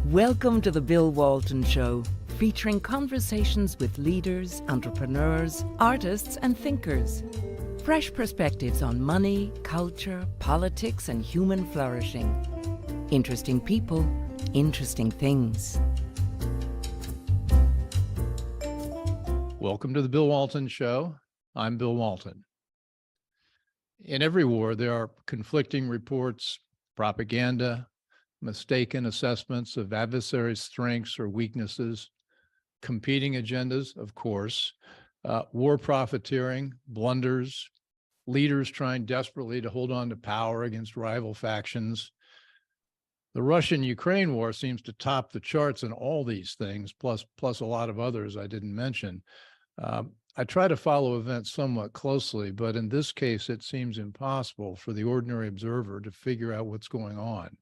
Welcome to the Bill Walton Show, featuring conversations with leaders, entrepreneurs, artists, and thinkers. Fresh perspectives on money, culture, politics, and human flourishing. Interesting people, interesting things. Welcome to the Bill Walton Show. I'm Bill Walton. In every war, there are conflicting reports, propaganda, mistaken assessments of adversaries' strengths or weaknesses, competing agendas, of course, war profiteering, blunders, leaders trying desperately to hold on to power against rival factions. The Russian-Ukraine war seems to top the charts in all these things, plus a lot of others I didn't mention. I try to follow events somewhat closely, but in this case, it seems impossible for the ordinary observer to figure out what's going on.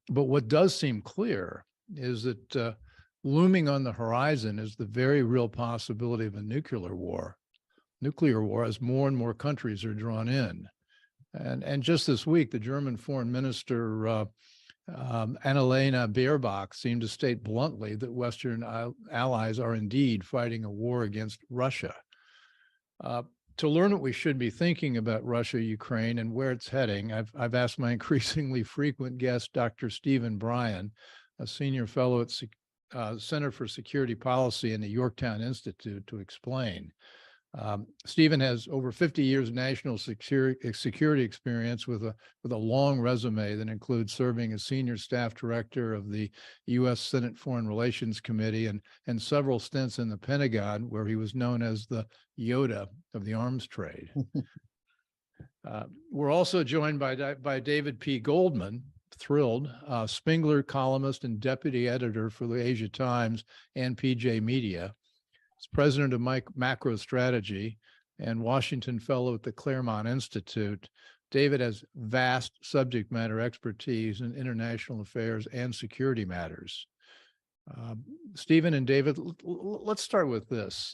But what does seem clear is that looming on the horizon is the very real possibility of a nuclear war as more and more countries are drawn in. And just this week, the German Foreign Minister, Annalena Baerbock, seemed to state bluntly that Western allies are indeed fighting a war against Russia. To learn what we should be thinking about Russia, Ukraine, and where it's heading, I've asked my increasingly frequent guest, Dr. Stephen Bryen, a senior fellow at Center for Security Policy in the Yorktown Institute, to explain. Stephen has over 50 years of national security experience with a long resume that includes serving as senior staff director of the U.S. Senate Foreign Relations Committee and several stints in the Pentagon, where he was known as the Yoda of the arms trade. We're also joined by David P. Goldman, thrilled, Spengler columnist and deputy editor for the Asia Times and PJ Media. He's president of Macro Strategy and Washington Fellow at the Claremont Institute. David has vast subject matter expertise in international affairs and security matters. Stephen and David, let's start with this.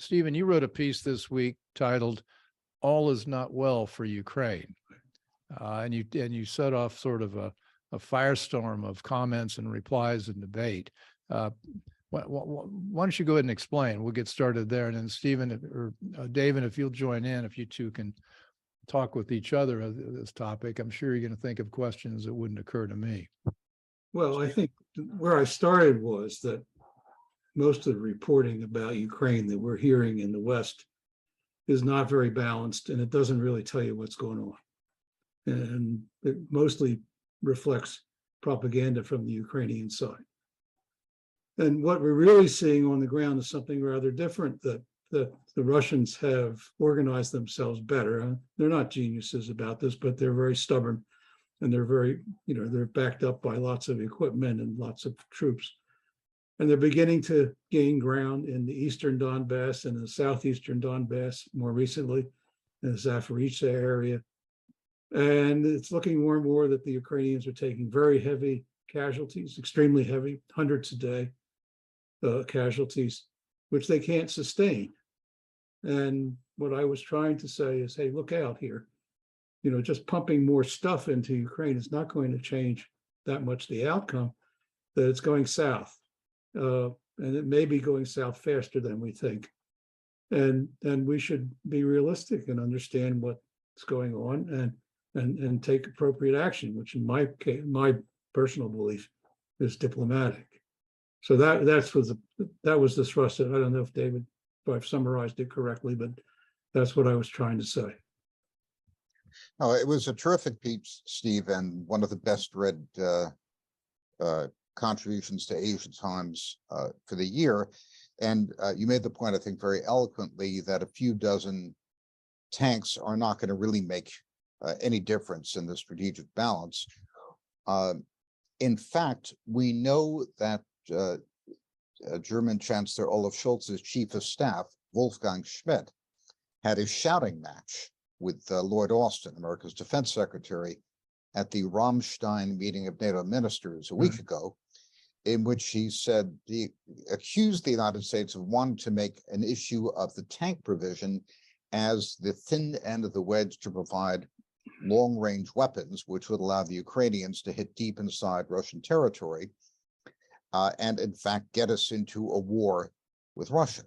Stephen, you wrote a piece this week titled "All Is Not Well for Ukraine," and you set off sort of a firestorm of comments and replies and debate. Why don't you go ahead and explain? We'll get started there, and then Stephen or David, if you'll join in, if you two can talk with each other of this topic, I'm sure you're going to think of questions that wouldn't occur to me. Well, I think where I started was that most of the reporting about Ukraine that we're hearing in the West is not very balanced, and it doesn't really tell you what's going on. And it mostly reflects propaganda from the Ukrainian side. And what we're really seeing on the ground is something rather different, that the Russians have organized themselves better. They're not geniuses about this, but they're very stubborn, and they're very, they're backed up by lots of equipment and lots of troops. And they're beginning to gain ground in the eastern Donbass and the southeastern Donbass more recently, in the Zaporizhzhia area. And it's looking more and more that the Ukrainians are taking very heavy casualties, extremely heavy, hundreds a day. Casualties, which they can't sustain. And what I was trying to say is, hey, look out here. Just pumping more stuff into Ukraine is not going to change that much the outcome, that it's going south. And it may be going south faster than we think. And we should be realistic and understand what's going on and take appropriate action, which in my case, my personal belief is diplomatic. So that was the thrust of it. I don't know if I've summarized it correctly, but that's what I was trying to say. No, it was a terrific piece, Steve, and one of the best read contributions to Asia Times for the year. And you made the point, I think, very eloquently, that a few dozen tanks are not going to really make any difference in the strategic balance. In fact, we know that German Chancellor Olaf Scholz's chief of staff, Wolfgang Schmidt, had a shouting match with Lloyd Austin, America's defense secretary, at the Ramstein meeting of NATO ministers a week ago, in which he said he accused the United States of wanting to make an issue of the tank provision as the thin end of the wedge to provide long-range weapons, which would allow the Ukrainians to hit deep inside Russian territory, and in fact get us into a war with Russia.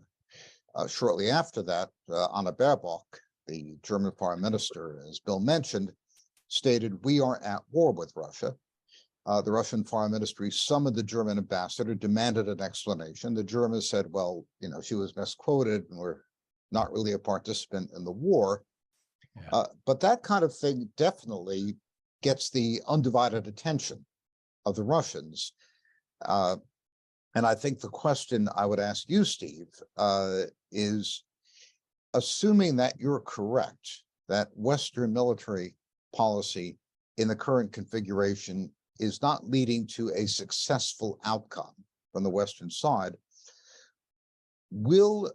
Shortly after that, Anna Baerbock, the German foreign minister, as Bill mentioned, stated, "We are at war with Russia." The Russian foreign ministry summoned the German ambassador, demanded an explanation. The Germans said, well, she was misquoted and we're not really a participant in the war. Yeah. But that kind of thing definitely gets the undivided attention of the Russians. And I think the question I would ask you, Steve, is, assuming that you're correct, that Western military policy in the current configuration is not leading to a successful outcome from the Western side, will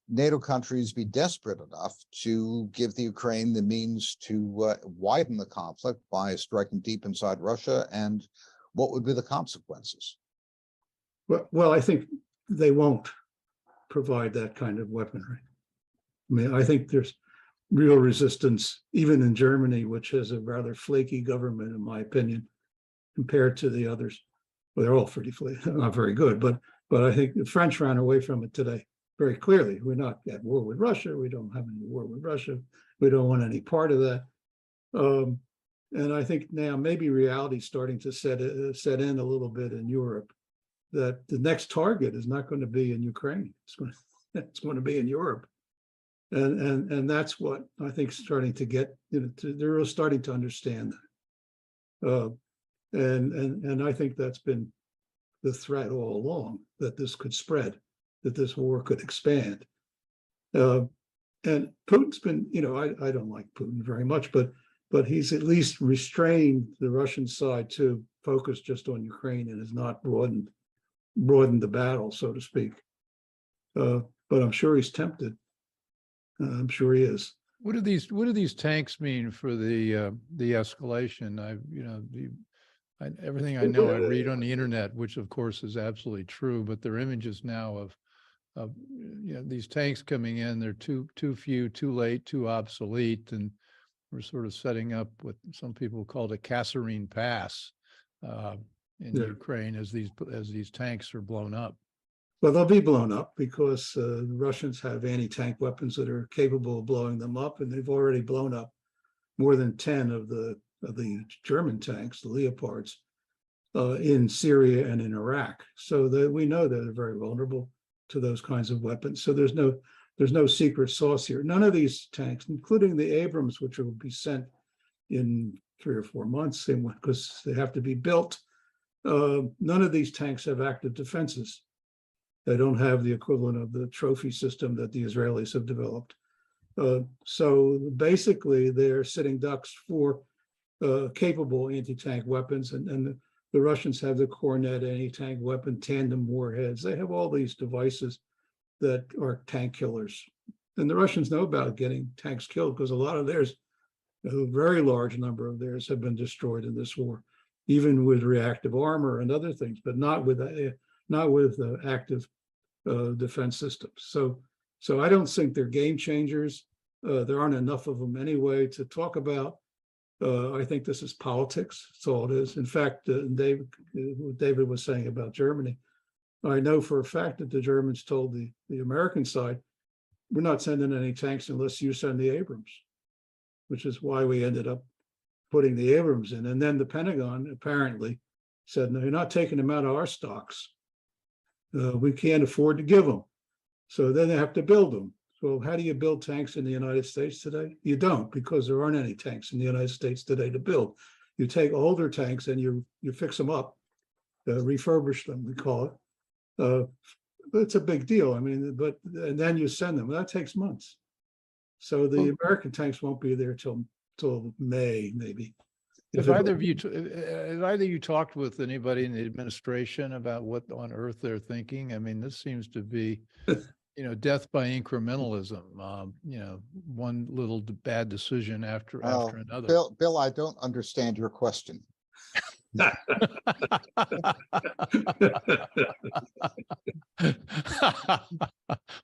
NATO countries be desperate enough to give the Ukraine the means to widen the conflict by striking deep inside Russia? And what would be the consequences? Well, I think they won't provide that kind of weaponry. I mean, I think there's real resistance, even in Germany, which has a rather flaky government, in my opinion, compared to the others. Well, they're all pretty flaky, not very good, but I think the French ran away from it today very clearly. We're not at war with Russia. We don't have any war with Russia. We don't want any part of that. And I think now maybe reality's starting to set in a little bit in Europe, that the next target is not going to be in Ukraine. It's going to be in Europe. And that's what I think is starting to get, they're starting to understand that. And I think that's been the threat all along, that this could spread, that this war could expand. And Putin's been, I don't like Putin very much, but he's at least restrained the Russian side to focus just on Ukraine and has not broadened the battle, so to speak. But I'm sure he's tempted. I'm sure he is. What do these tanks mean for the escalation? Everything I know, I read on the internet, which of course is absolutely true, but there are images now of these tanks coming in. They're too few, too late, too obsolete, and we're sort of setting up what some people called a Kasserine Pass in Ukraine as these tanks are blown up. Well, they'll be blown up because the Russians have anti-tank weapons that are capable of blowing them up, and they've already blown up more than 10 of the German tanks, the Leopards, in Syria and in Iraq. So that we know that they're very vulnerable to those kinds of weapons. So there's no secret sauce here. None of these tanks, including the Abrams, which will be sent in 3 or 4 months, because they have to be built, none of these tanks have active defenses. They don't have the equivalent of the trophy system that the Israelis have developed. So basically, they're sitting ducks for capable anti-tank weapons, and the Russians have the Kornet anti-tank weapon, tandem warheads. They have all these devices that are tank killers. And the Russians know about getting tanks killed because a lot of theirs, a very large number of theirs, have been destroyed in this war, even with reactive armor and other things, but not with active defense systems. So I don't think they're game changers. There aren't enough of them anyway to talk about. I think this is politics. That's all it is. In fact, David was saying about Germany, I know for a fact that the Germans told the American side, we're not sending any tanks unless you send the Abrams, which is why we ended up putting the Abrams in. And then the Pentagon apparently said, no, you're not taking them out of our stocks. We can't afford to give them. So then they have to build them. So how do you build tanks in the United States today? You don't, because there aren't any tanks in the United States today to build. You take older tanks and you fix them up, refurbish them, we call it. It's a big deal. I mean, and then you send them. That takes months. So the American tanks won't be there till May, maybe. Have either of you talked with anybody in the administration about what on earth they're thinking? I mean, this seems to be, death by incrementalism. One little bad decision after another. Bill, I don't understand your question.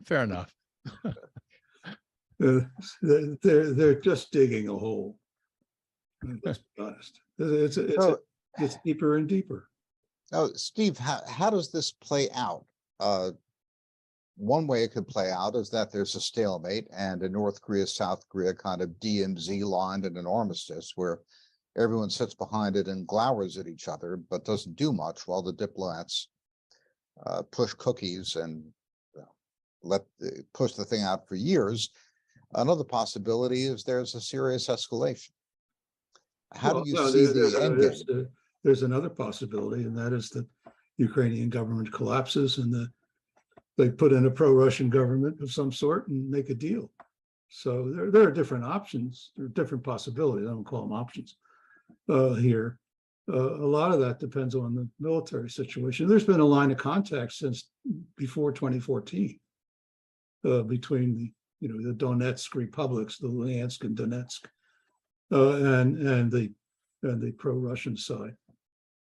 Fair enough. They're just digging a hole. Let's be honest. It's deeper and deeper. Now, Steve, how does this play out? One way it could play out is that there's a stalemate and a North Korea, South Korea kind of DMZ line and an armistice where everyone sits behind it and glowers at each other, but doesn't do much while the diplomats push cookies and push the thing out for years. Another possibility is there's a serious escalation. How do you see the end game? There's another possibility, and that is that the Ukrainian government collapses and they put in a pro-Russian government of some sort and make a deal. So there are different options, there are different possibilities. I don't call them options here. A lot of that depends on the military situation. There's been a line of contact since before 2014 between the Donetsk republics, the Luhansk and Donetsk, and the pro-Russian side.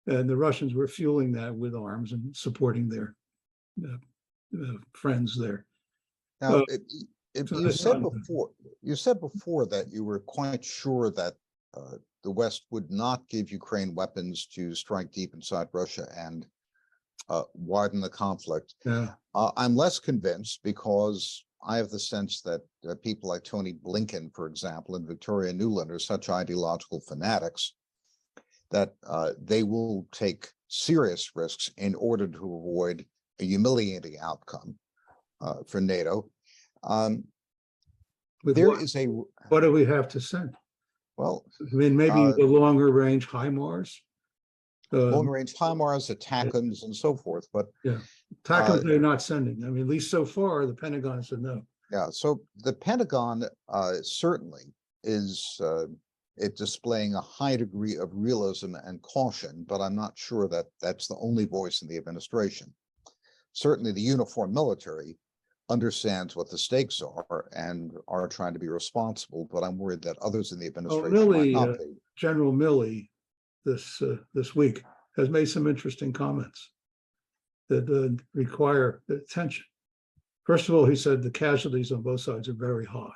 And the Russians were fueling that with arms and supporting their friends there. Now, you said before that you were quite sure that the West would not give Ukraine weapons to strike deep inside Russia and widen the conflict. Yeah. I'm less convinced because I have the sense that people like Tony Blinken, for example, and Victoria Nuland are such ideological fanatics that they will take serious risks in order to avoid a humiliating outcome for NATO. What do we have to send? Well, I mean, maybe the longer range HIMARS. Long range HIMARS, ATACMS, and so forth. But yeah, ATACMS they're not sending. I mean, at least so far, the Pentagon said no. Yeah, so the Pentagon certainly is displaying a high degree of realism and caution, but I'm not sure that that's the only voice in the administration. Certainly, the uniformed military understands what the stakes are and are trying to be responsible, but I'm worried that others in the administration might not be. General Milley this week has made some interesting comments that require attention. First of all, he said the casualties on both sides are very high.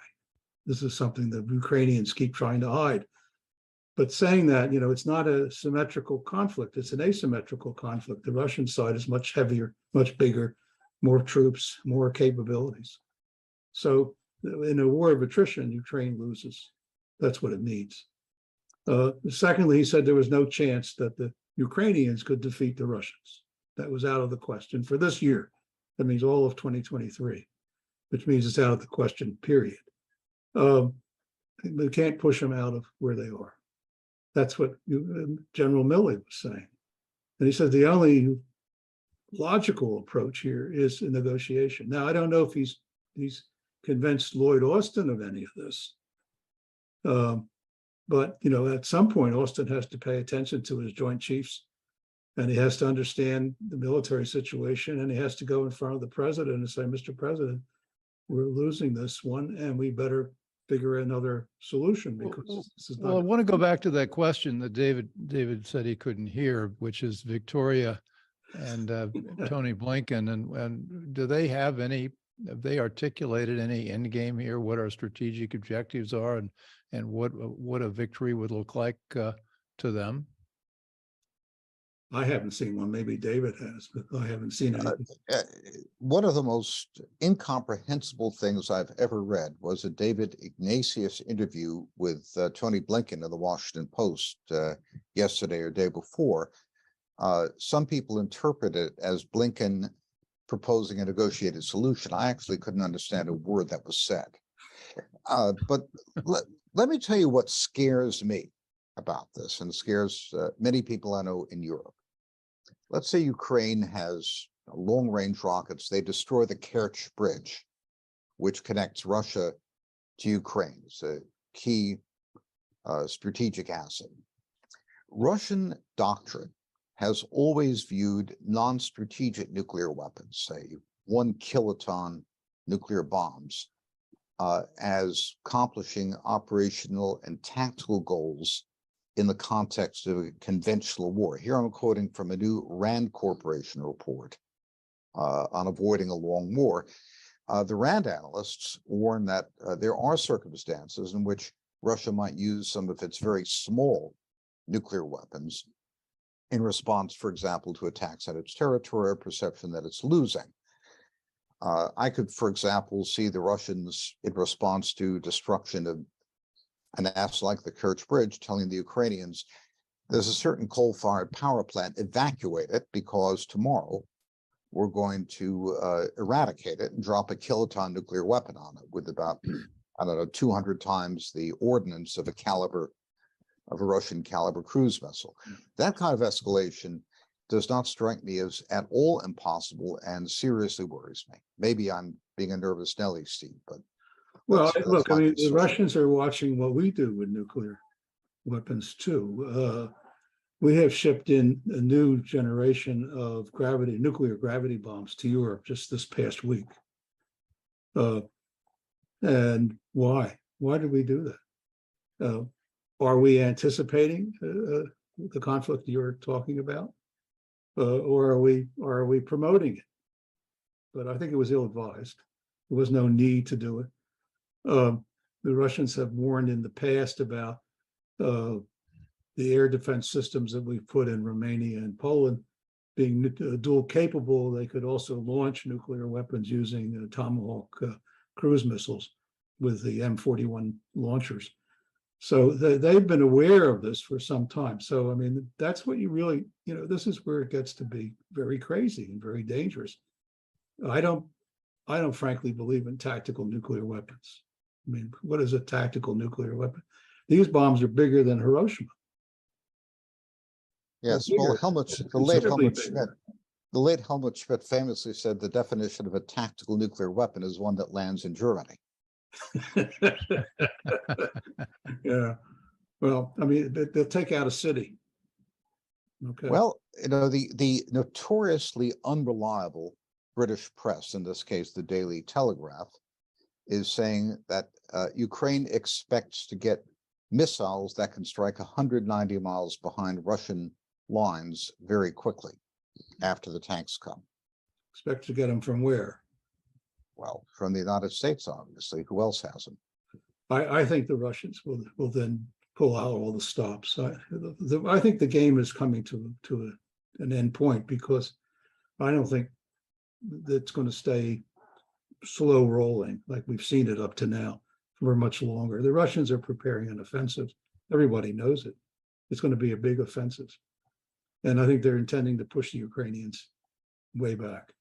This is something that Ukrainians keep trying to hide. But saying that, it's not a symmetrical conflict, it's an asymmetrical conflict. The Russian side is much heavier, much bigger, more troops, more capabilities. So in a war of attrition, Ukraine loses. That's what it means. Secondly, he said there was no chance that the Ukrainians could defeat the Russians. That was out of the question for this year. That means all of 2023, which means it's out of the question, period. They can't push them out of where they are. That's what General Milley was saying. And he said the only logical approach here is a negotiation. Now, I don't know if he's convinced Lloyd Austin of any of this. But, at some point, Austin has to pay attention to his Joint Chiefs, and he has to understand the military situation, and he has to go in front of the president and say, Mr. President, we're losing this one, and we better figure another solution because this is not. Well, I want to go back to that question that David said he couldn't hear, which is Victoria and Tony Blinken, and do they have they articulated any end game here, what our strategic objectives are and what a victory would look like to them? I haven't seen one. Maybe David has, but I haven't seen anything. One of the most incomprehensible things I've ever read was a David Ignatius interview with Tony Blinken in the Washington Post yesterday or day before. Some people interpret it as Blinken proposing a negotiated solution. I actually couldn't understand a word that was said. But let me tell you what scares me about this and scares many people I know in Europe. Let's say Ukraine has long-range rockets. They destroy the Kerch Bridge, which connects Russia to Ukraine. It's a key strategic asset. Russian doctrine has always viewed non-strategic nuclear weapons, say 1 kiloton nuclear bombs, as accomplishing operational and tactical goals in the context of a conventional war. Here I'm quoting from a new RAND Corporation report on avoiding a long war. The RAND analysts warn that there are circumstances in which Russia might use some of its very small nuclear weapons in response, for example, to attacks on its territory or perception that it's losing. I could, for example, see the Russians in response to destruction of an asset like the Kerch Bridge telling the Ukrainians, there's a certain coal-fired power plant, evacuate it because tomorrow we're going to eradicate it and drop a kiloton nuclear weapon on it with about, I don't know, 200 times the ordnance of a Russian caliber cruise vessel. That kind of escalation does not strike me as at all impossible and seriously worries me. Maybe I'm being a nervous Nelly, Steve, but Well, that's look, I my mean, the concern. Russians are watching what we do with nuclear weapons too. We have shipped in a new generation of nuclear gravity bombs to Europe just this past week. And why? Why did we do that? Are we anticipating the conflict you're talking about, or are we promoting it? But I think it was ill-advised. There was no need to do it. The Russians have warned in the past about the air defense systems that we've put in Romania and Poland being dual capable. They could also launch nuclear weapons using Tomahawk cruise missiles with the M41 launchers. So they've been aware of this for some time. So, I mean, that's what you really, this is where it gets to be very crazy and very dangerous. I don't frankly believe in tactical nuclear weapons. I mean, what is a tactical nuclear weapon? These bombs are bigger than Hiroshima. Yes, Bigger, well, considerably bigger. the late Helmut Schmidt famously said the definition of a tactical nuclear weapon is one that lands in Germany. Yeah. Well, I mean, they'll take out a city. Okay. Well, the notoriously unreliable British press, in this case, the Daily Telegraph, is saying that Ukraine expects to get missiles that can strike 190 miles behind Russian lines very quickly after the tanks come. Expect to get them from where? Well, from the United States, obviously. Who else has them? I think the Russians will then pull out all the stops. I think the game is coming to an end point, because I don't think that's going to stay slow rolling like we've seen it up to now for much longer. The Russians are preparing an offensive. Everybody knows it. It's going to be a big offensive. And I think they're intending to push the Ukrainians way back.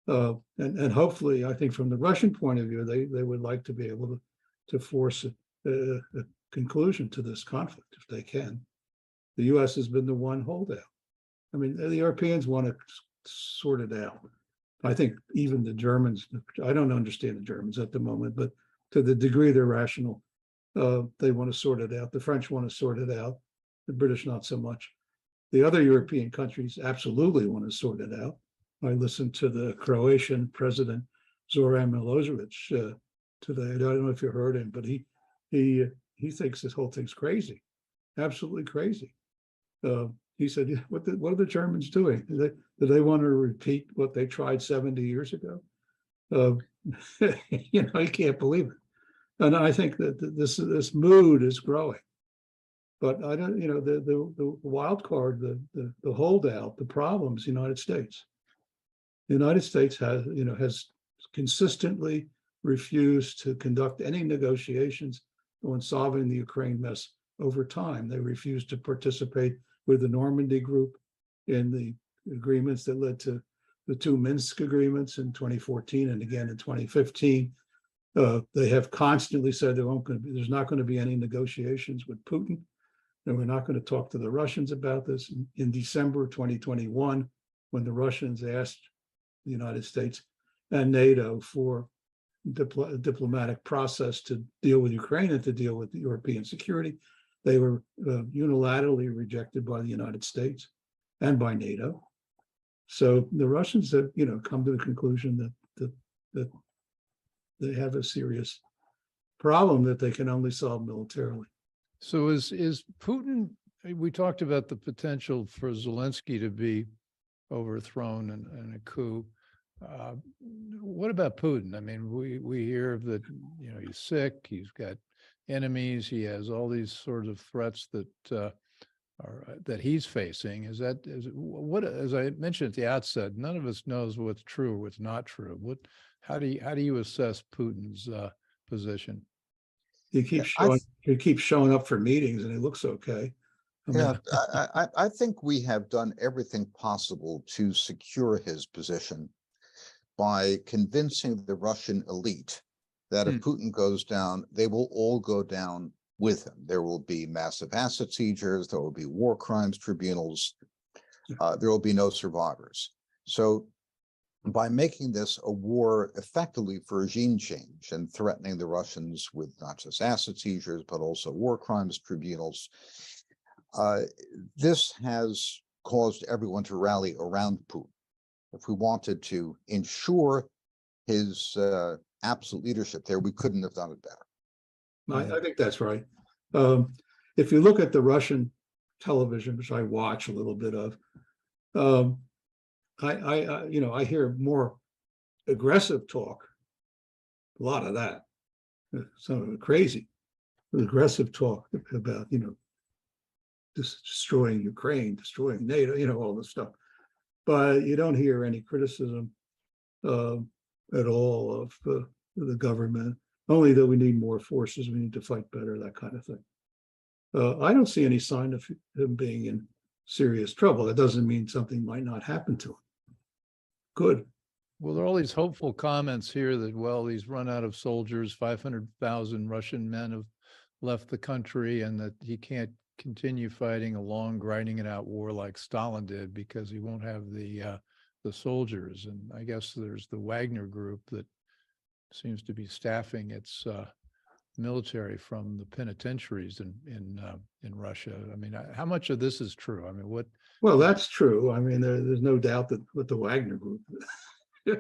And hopefully, I think from the Russian point of view, they would like to be able to force a conclusion to this conflict if they can. The US has been the one holdout. I mean, the Europeans want to sort it out. I think even the Germans, I don't understand the Germans at the moment, but to the degree they're rational, they want to sort it out. The French want to sort it out. The British, not so much. The other European countries absolutely want to sort it out. I listened to the Croatian president, Zoran Milosevic, today. I don't know if you heard him, but he thinks this whole thing's crazy, absolutely crazy. He said, what are the Germans doing? Do they want to repeat what they tried 70 years ago? You can't believe it. And I think that this mood is growing. But I don't, the wild card, the holdout, the problems, United States. The United States has consistently refused to conduct any negotiations on solving the Ukraine mess over time. They refused to participate with the Normandy group in the agreements that led to the two Minsk agreements in 2014 and again in 2015. They have constantly said there's not going to be any negotiations with Putin, and we're not going to talk to the Russians about this. In December 2021, when the Russians asked the United States and NATO for a diplomatic process to deal with Ukraine and to deal with the European security, they were unilaterally rejected by the United States and by NATO. So the Russians have, come to the conclusion that they have a serious problem that they can only solve militarily. So is Putin, we talked about the potential for Zelensky to be overthrown in a coup. What about Putin? I mean, we hear that, he's sick, he's got enemies. He has all these sorts of threats that that he's facing. What, as I mentioned at the outset, none of us knows what's true or what's not true. How do you assess Putin's position? He keeps showing up for meetings and he looks okay. I mean, Yeah, I think we have done everything possible to secure his position by convincing the Russian elite that if Putin goes down, they will all go down with him. There will be massive asset seizures, there will be war crimes tribunals, there will be no survivors. So by making this a war effectively for regime change and threatening the Russians with not just asset seizures, but also war crimes tribunals, this has caused everyone to rally around Putin. If we wanted to ensure his absolute leadership there, we couldn't have done it better. I think that's right. If you look at the Russian television, which I watch a little bit of, I hear more aggressive talk, a lot of that, some of it crazy, aggressive talk about, destroying Ukraine, destroying NATO, all this stuff. But you don't hear any criticism at all of the government, only that we need more forces, we need to fight better, that kind of thing. I don't see any sign of him being in serious trouble. That doesn't mean something might not happen to him. Good. Well, there are all these hopeful comments here that, well, he's run out of soldiers, 500,000 Russian men have left the country, and that he can't continue fighting a long, grinding it out war like Stalin did because he won't have the soldiers. And I guess there's the Wagner group that seems to be staffing its military from the penitentiaries in Russia. I mean, how much of this is true? I mean, what? Well, that's true. I mean, there's no doubt that with the Wagner group, I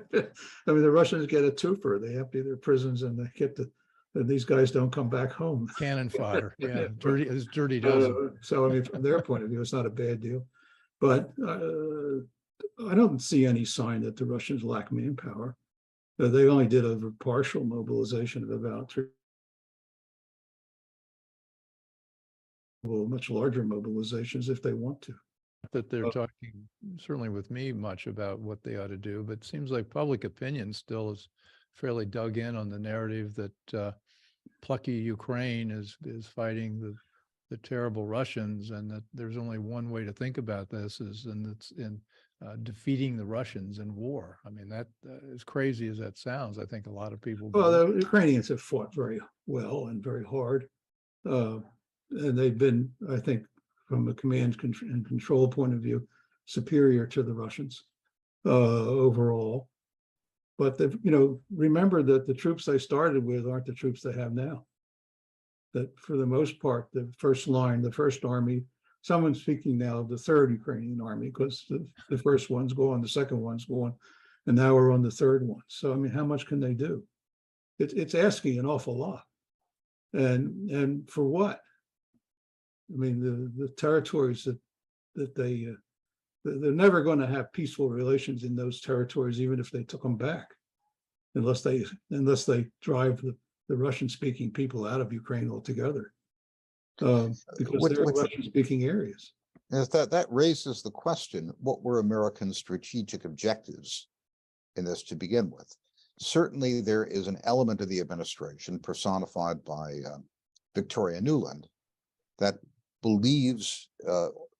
mean, the Russians get a twofer. They empty their prisons and they get these guys don't come back home. Cannon fodder. Yeah, dirty dozen. So, I mean, from their point of view, it's not a bad deal. But I don't see any sign that the Russians lack manpower. They only did a partial mobilization of about much larger mobilizations if they want to. That they're talking, certainly with me, much about what they ought to do, but it seems like public opinion still is fairly dug in on the narrative that plucky Ukraine is fighting the terrible Russians, and that there's only one way to think about this it's in defeating the Russians in war. I mean, that as crazy as that sounds, I think a lot of people. Well, the Ukrainians have fought very well and very hard, and they've been, I think, from a command and control point of view, superior to the Russians overall. But they've, remember that the troops they started with aren't the troops they have now. That for the most part, the first line, the first army, someone's speaking now of the third Ukrainian army because the first one's gone, the second one's gone, and now we're on the third one. So, I mean, how much can they do? It's asking an awful lot. And for what? I mean, the territories that they're never going to have peaceful relations in those territories, even if they took them back, unless they drive the Russian-speaking people out of Ukraine altogether, because they're Russian-speaking areas. That raises the question: what were American strategic objectives in this to begin with? Certainly, there is an element of the administration personified by Victoria Nuland that believes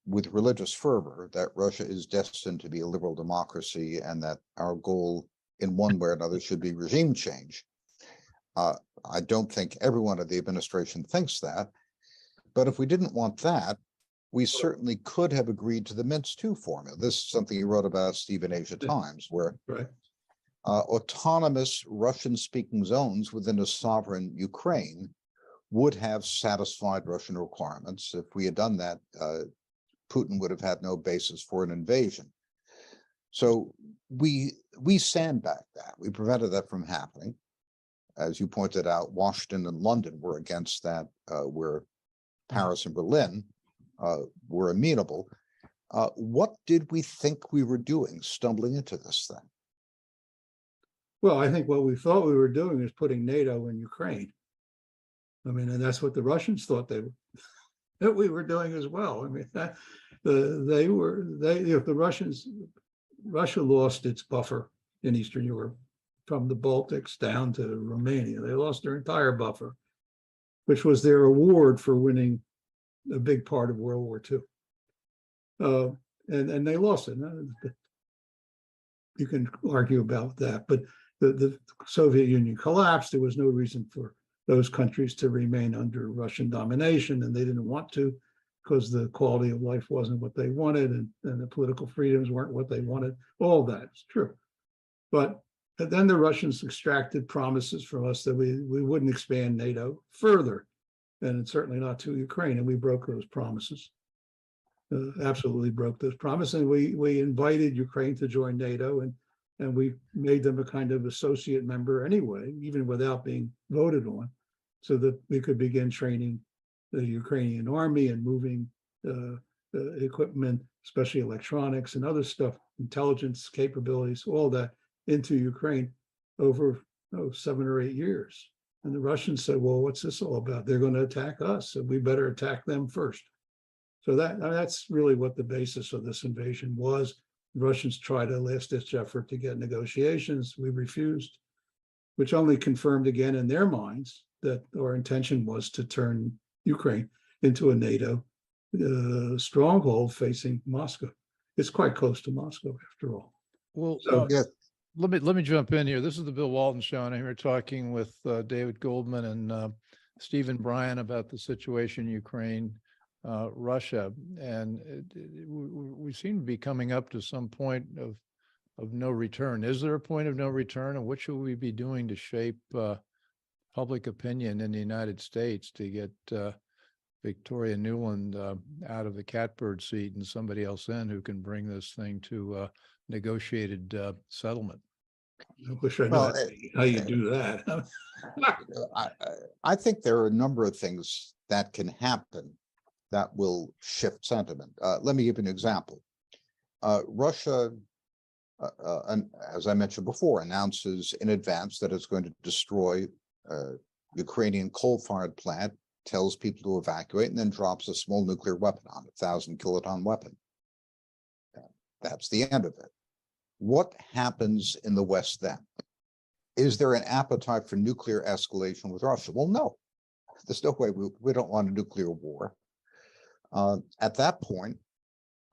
with religious fervor that Russia is destined to be a liberal democracy and that our goal in one way or another should be regime change. I don't think everyone at the administration thinks that, but if we didn't want that, we certainly could have agreed to the Minsk II formula. This is something you wrote about, Steve, in Asia Times, where autonomous Russian-speaking zones within a sovereign Ukraine would have satisfied Russian requirements. If we had done that, Putin would have had no basis for an invasion. So we sandbagged that. We prevented that from happening. As you pointed out, Washington and London were against that, where Paris and Berlin were amenable. What did we think we were doing stumbling into this thing? Well, I think what we thought we were doing is putting NATO in Ukraine. I mean, and that's what the Russians thought that we were doing as well. I mean, if the Russia lost its buffer in Eastern Europe from the Baltics down to Romania. They lost their entire buffer, which was their award for winning a big part of World War II. And they lost it. You can argue about that, but the Soviet Union collapsed. There was no reason for those countries to remain under Russian domination, and they didn't want to because the quality of life wasn't what they wanted, and the political freedoms weren't what they wanted. All that is true. But then the Russians extracted promises from us that we wouldn't expand NATO further, and certainly not to Ukraine, and we broke those promises. Absolutely broke those promises, and we invited Ukraine to join NATO, and we made them a kind of associate member anyway, even without being voted on, so that we could begin training the Ukrainian army and moving equipment, especially electronics and other stuff, intelligence capabilities, all that into Ukraine over 7 or 8 years. And the Russians said, well, what's this all about? They're going to attack us, so we better attack them first. So that's really what the basis of this invasion was. The Russians tried a last-ditch effort to get negotiations. We refused, which only confirmed again in their minds that our intention was to turn Ukraine into a NATO stronghold facing Moscow. It's quite close to Moscow, after all. Well, So, Yeah, let me jump in here. This is the Bill Walton Show, and I'm here talking with David Goldman and Stephen Bryen about the situation in Ukraine, Russia, and we seem to be coming up to some point of no return. Is there a point of no return, and what should we be doing to shape public opinion in the United States to get Victoria Nuland out of the catbird seat and somebody else in who can bring this thing to negotiated settlement? I wish I knew Well, how you do that. I think there are a number of things that can happen that will shift sentiment. Let me give you an example. Russia, as I mentioned before, announces in advance that it's going to destroy Ukrainian coal-fired plant, tells people to evacuate, and then drops a small nuclear weapon on it, 1,000-kiloton weapon. That's the end of it. What happens in the West then? Is there an appetite for nuclear escalation with Russia? Well, no. There's no way. We don't want a nuclear war. At that point,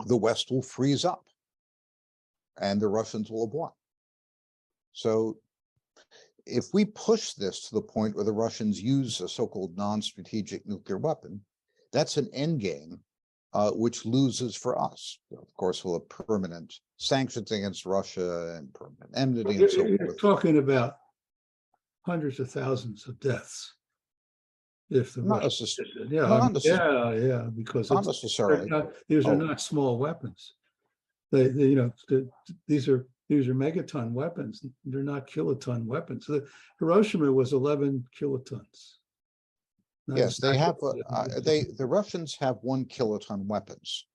the West will freeze up, and the Russians will have won. So if we push this to the point where the Russians use a so-called non-strategic nuclear weapon, that's an end game which loses for us. Of course, we'll have permanent sanctions against Russia and permanent enmity and so You're forth. talking about hundreds of thousands of deaths. If the Not Russians necessarily. did it. Not necessarily. Yeah, because Not necessarily. these are Oh. not small weapons. These are megaton weapons. They're not kiloton weapons. Hiroshima was 11 kilotons. Yes, they have. The The Russians have 1 kiloton weapons,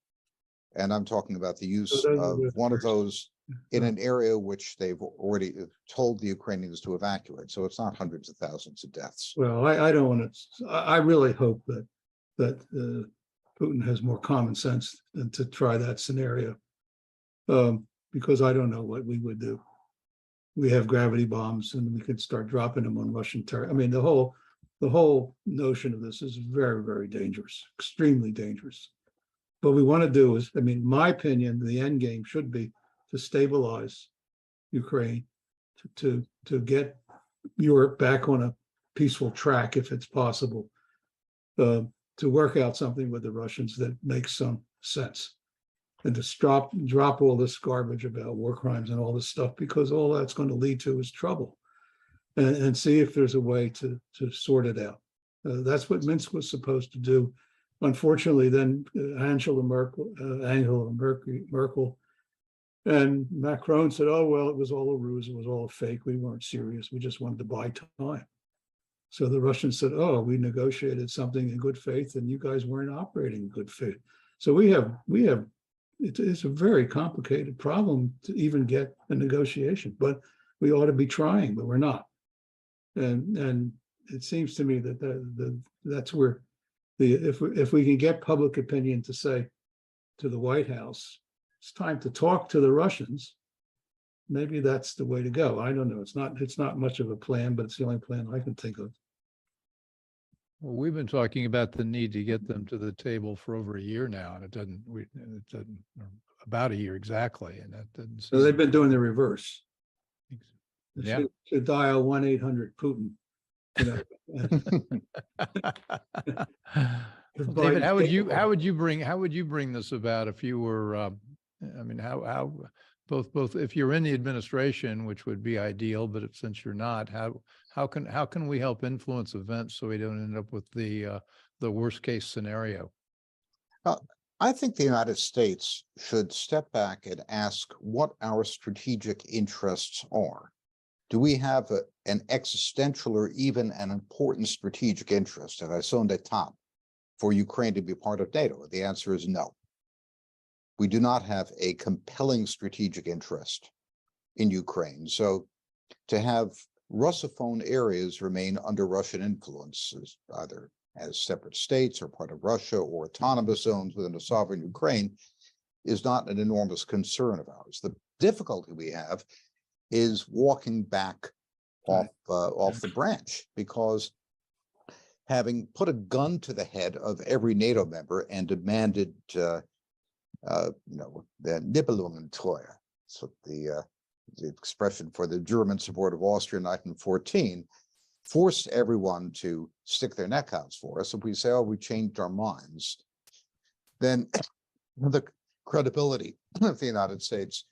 and I'm talking about the use those of are the one of first- those in an area which they've already told the Ukrainians to evacuate. So it's not hundreds of thousands of deaths. Well, I don't want to. I really hope that Putin has more common sense than to try that scenario, because I don't know what we would do. We have gravity bombs, and we could start dropping them on Russian territory. I mean, the whole notion of this is very, very dangerous, extremely dangerous. What we want to do is, I mean, my opinion, the end game should be to stabilize Ukraine, to get Europe back on a peaceful track if it's possible, to work out something with the Russians that makes some sense, and to drop all this garbage about war crimes and all this stuff, because all that's going to lead to is trouble, and see if there's a way to sort it out. That's what Minsk was supposed to do. Unfortunately, then Angela Merkel and Macron said, oh, well, it was all a ruse. It was all a fake. We weren't serious. We just wanted to buy time. So the Russians said, oh, we negotiated something in good faith and you guys weren't operating in good faith. So it's a very complicated problem to even get a negotiation, but we ought to be trying, but we're not. And it seems to me that that's where if we can get public opinion to say to the White House, it's time to talk to the Russians, maybe that's the way to go. I don't know. It's not much of a plan, but it's the only plan I can think of. Well, we've been talking about the need to get them to the table for over a year now, and it doesn't, about a year exactly, and that doesn't. So they've been doing the reverse. They Yeah. should dial 1-800 Putin. You know. David, how would you bring this about if you were, I mean, how both if you're in the administration, which would be ideal, but since you're not, how can we help influence events so we don't end up with the worst case scenario? I think the United States should step back and ask what our strategic interests are. Do we have an existential or even an important strategic interest, and I raison d'etat, for Ukraine to be part of NATO? The answer is no. We do not have a compelling strategic interest in Ukraine. So to have Russophone areas remain under Russian influence, either as separate states or part of Russia or autonomous zones within a sovereign Ukraine, is not an enormous concern of ours. The difficulty we have is walking back off the branch, because having put a gun to the head of every NATO member and demanded, the Nibelungentreue, so the expression for the German support of Austria in 1914, forced everyone to stick their neck out for us. If we say, oh, we changed our minds, then the credibility of the United States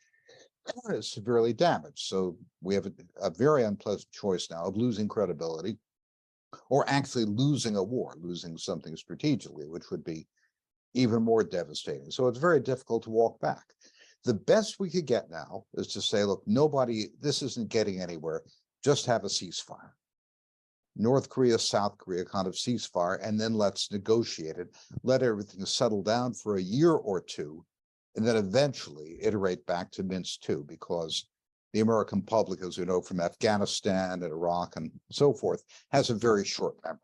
is severely damaged. So we have a very unpleasant choice now of losing credibility, or actually losing a war, losing something strategically, which would be even more devastating. So it's very difficult to walk back. The best we could get now is to say, look, this isn't getting anywhere, just have a ceasefire. North Korea, South Korea kind of ceasefire, and then let's negotiate it, let everything settle down for a year or two, and then eventually iterate back to Minsk II, because the American public, as we know from Afghanistan and Iraq and so forth, has a very short memory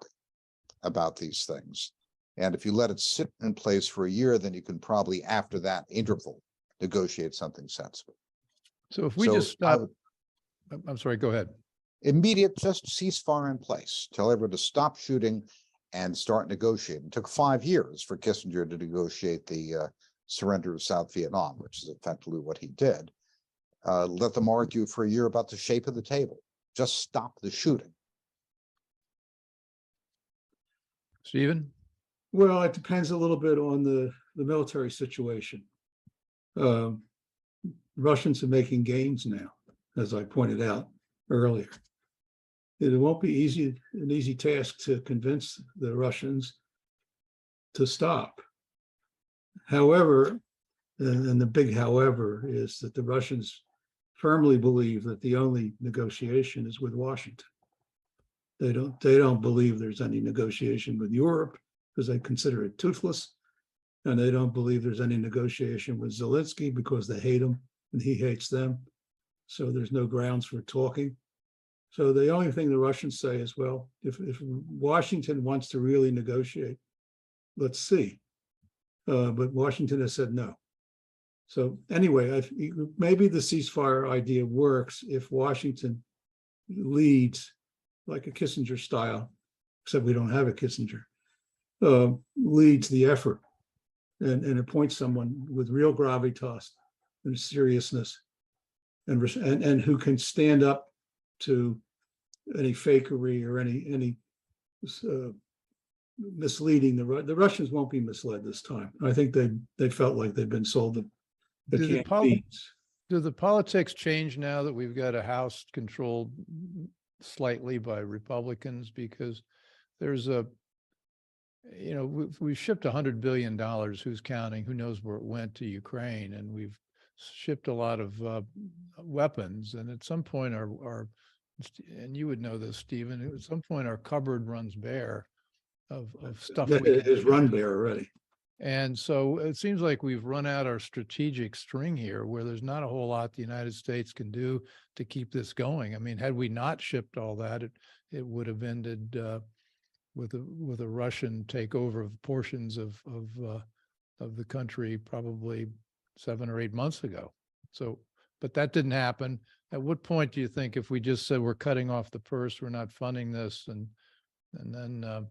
about these things. And if you let it sit in place for a year, then you can probably, after that interval, negotiate something sensible. So if we just stop, I'm sorry, go ahead. Immediate, just ceasefire in place, tell everyone to stop shooting and start negotiating. It took 5 years for Kissinger to negotiate the surrender of South Vietnam, which is effectively what he did. Let them argue for a year about the shape of the table. Just stop the shooting. Stephen? Well, it depends a little bit on the military situation. Russians are making gains now, as I pointed out earlier. It won't be an easy task to convince the Russians to stop. However, and the big however is that the Russians firmly believe that the only negotiation is with Washington. They don't believe there's any negotiation with Europe, because they consider it toothless. And they don't believe there's any negotiation with Zelensky because they hate him and he hates them. So there's no grounds for talking. So the only thing the Russians say is, well, if Washington wants to really negotiate, let's see. But Washington has said no. So anyway, maybe the ceasefire idea works if Washington leads, like a Kissinger style, except we don't have a Kissinger, leads the effort and appoints someone with real gravitas and seriousness and who can stand up to any fakery or any misleading. The Russians won't be misled this time. I think they felt like they've been sold the beans. Do the politics change now that we've got a House controlled slightly by Republicans? Because there's we've shipped $100 billion, who's counting, who knows where it went, to Ukraine, and we've shipped a lot of weapons. And at some point our and you would know this, Stephen, at some point our cupboard runs bare of stuff. It is run bare already. And so it seems like we've run out our strategic string here, where there's not a whole lot the United States can do to keep this going. I mean, had we not shipped all that, it would have ended with a Russian takeover of portions of the country probably 7 or 8 months ago. So, but that didn't happen. At what point do you think, if we just said we're cutting off the purse, we're not funding this, and then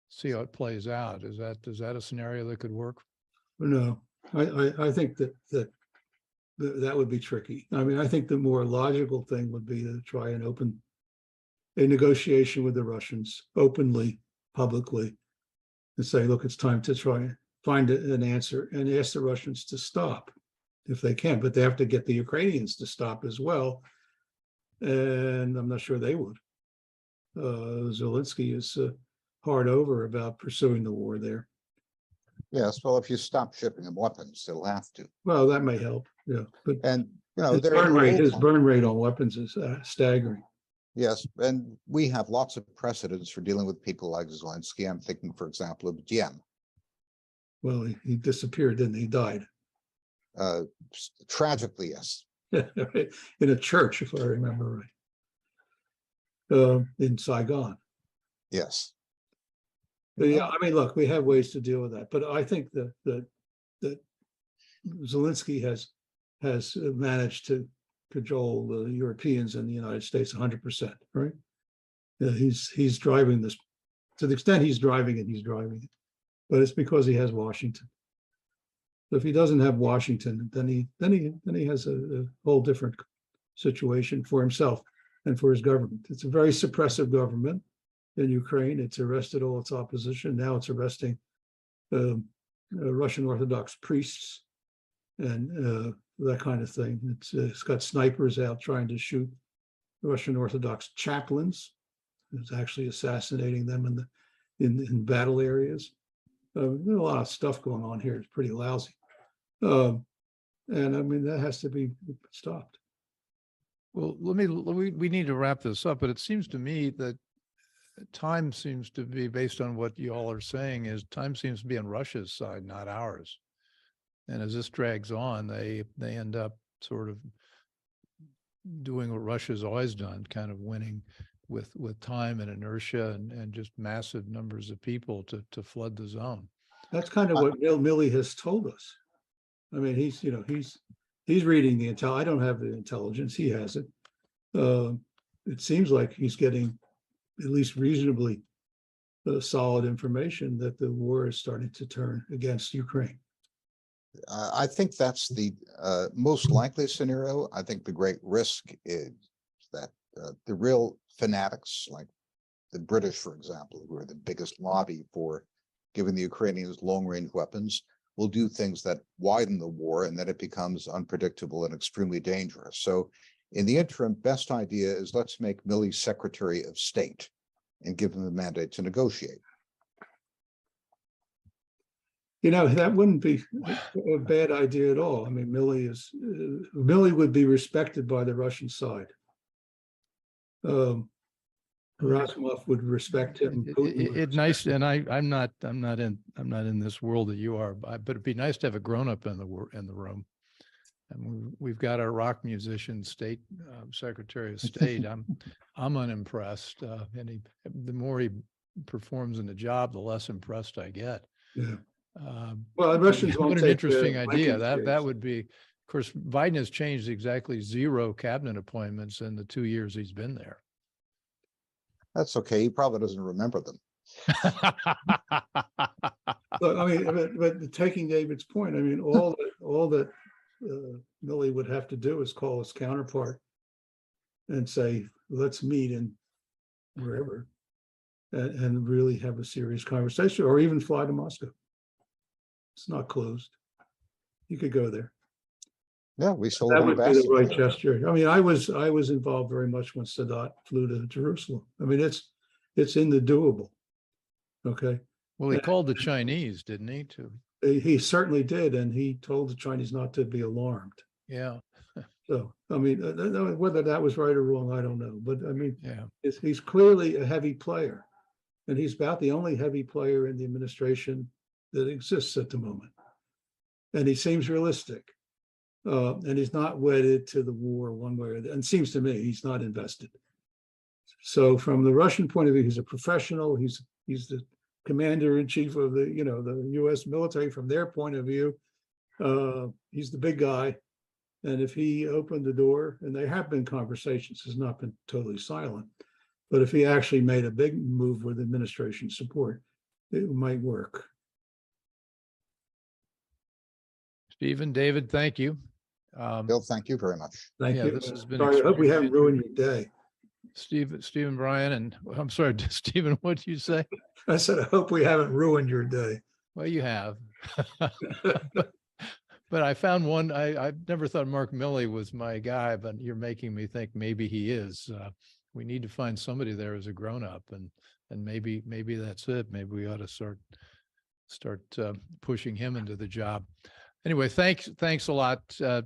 see how it plays out? Is that a scenario that could work? No, I think that would be tricky. I mean, I think the more logical thing would be to try and open a negotiation with the Russians openly, publicly, and say, look, it's time to try and find an answer, and ask the Russians to stop if they can, but they have to get the Ukrainians to stop as well. And I'm not sure they would. Zelensky is hard over about pursuing the war there. Yes, well, if you stop shipping them weapons, they'll have to. Well, that may help, yeah. But And, you know, his burn rate on weapons is staggering. Yes, and we have lots of precedents for dealing with people like Zelensky. I'm thinking, for example, of Bryen. Well, he disappeared, didn't he? He died. Tragically, yes. In a church, if I remember right, in Saigon. Yes. But yeah, I mean, look, we have ways to deal with that, but I think that Zelensky has managed to cajole the Europeans and the United States 100%, right? Yeah, he's driving this to the extent he's driving it, but it's because he has Washington. If he doesn't have Washington, then he has a whole different situation for himself and for his government. It's a very suppressive government in Ukraine. It's arrested all its opposition. Now it's arresting Russian Orthodox priests and that kind of thing. It's got snipers out trying to shoot Russian Orthodox chaplains. It's actually assassinating them in battle areas. There's a lot of stuff going on here. It's pretty lousy. And I mean, that has to be stopped. Well, we need to wrap this up, but it seems to me that time seems to be, based on what you all are saying, is time seems to be on Russia's side, not ours. And as this drags on, they end up sort of doing what Russia's always done, kind of winning with time and inertia and just massive numbers of people to flood the zone. That's kind of what Milley has told us. I mean, he's reading the intel. I don't have the intelligence. He has it. It seems like he's getting at least reasonably solid information that the war is starting to turn against Ukraine. I think that's the most likely scenario. I think the great risk is that the real fanatics, like the British, for example, who are the biggest lobby for giving the Ukrainians long-range weapons, will do things that widen the war, and then it becomes unpredictable and extremely dangerous. So in the interim, best idea is let's make Milley Secretary of State and give him the mandate to negotiate. You know, that wouldn't be a bad idea at all. I mean, Milley would be respected by the Russian side. Rasimov would respect him. It's nice, and I'm not in this world that you are, but it'd be nice to have a grown-up in the room. And we've got our rock musician, state Secretary of State. I'm unimpressed, and the more he performs in the job, the less impressed I get. Yeah. Well, the Russians won't what an take interesting idea. Lincoln's That case. would be. Of course, Biden has changed exactly 0 cabinet appointments in the 2 years he's been there. That's okay. He probably doesn't remember them. Look, I mean, but taking David's point, I mean, all that Milley would have to do is call his counterpart and say, let's meet in wherever and really have a serious conversation, or even fly to Moscow. It's not closed. You could go there. Yeah, we sold That him would be the right ambassador. gesture. I mean, I was involved very much when Sadat flew to Jerusalem. I mean, it's in the doable. Okay. Well, he called the Chinese, didn't he? He certainly did, and he told the Chinese not to be alarmed. Yeah. So, I mean, whether that was right or wrong, I don't know. But I mean, Yeah. he's clearly a heavy player, and he's about the only heavy player in the administration that exists at the moment. And he seems realistic, and he's not wedded to the war one way or the other. And it seems to me he's not invested. So from the Russian point of view, he's a professional. He's the commander in chief of the U.S. military. From their point of view, he's the big guy. And if he opened the door, and there have been conversations, has not been totally silent, but if he actually made a big move with administration support, it might work. Stephen, David, thank you. Bill, thank you very much. Thank Yeah, you. this has been Sorry, I hope we haven't extremely ruined your day. Stephen, Bryen, and I'm sorry, Stephen, what did you say? I said, I hope we haven't ruined your day. Well, you have. But I found one, I never thought Mark Milley was my guy, but you're making me think maybe he is. We need to find somebody there as a grown-up, and maybe that's it. Maybe we ought to start pushing him into the job. Anyway, thanks a lot. Thank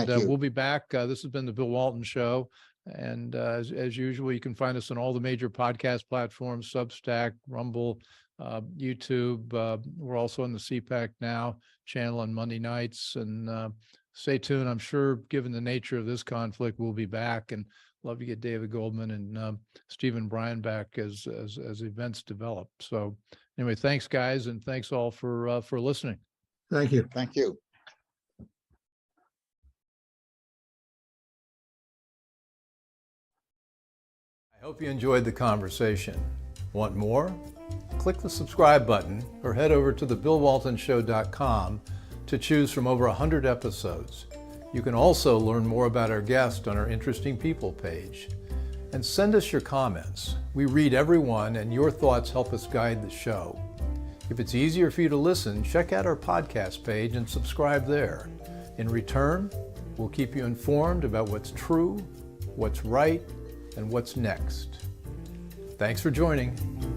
you. We'll be back. This has been the Bill Walton Show. And as usual, you can find us on all the major podcast platforms, Substack, Rumble, YouTube. We're also on the CPAC Now channel on Monday nights. And stay tuned. I'm sure, given the nature of this conflict, we'll be back, and love to get David Goldman and Stephen Bryen back as events develop. So anyway, thanks, guys, and thanks all for listening. Thank you. Thank you. I hope you enjoyed the conversation. Want more? Click the subscribe button or head over to thebillwaltonshow.com to choose from over 100 episodes. You can also learn more about our guest on our Interesting People page. And send us your comments. We read every one, and your thoughts help us guide the show. If it's easier for you to listen, check out our podcast page and subscribe there. In return, we'll keep you informed about what's true, what's right, and what's next. Thanks for joining.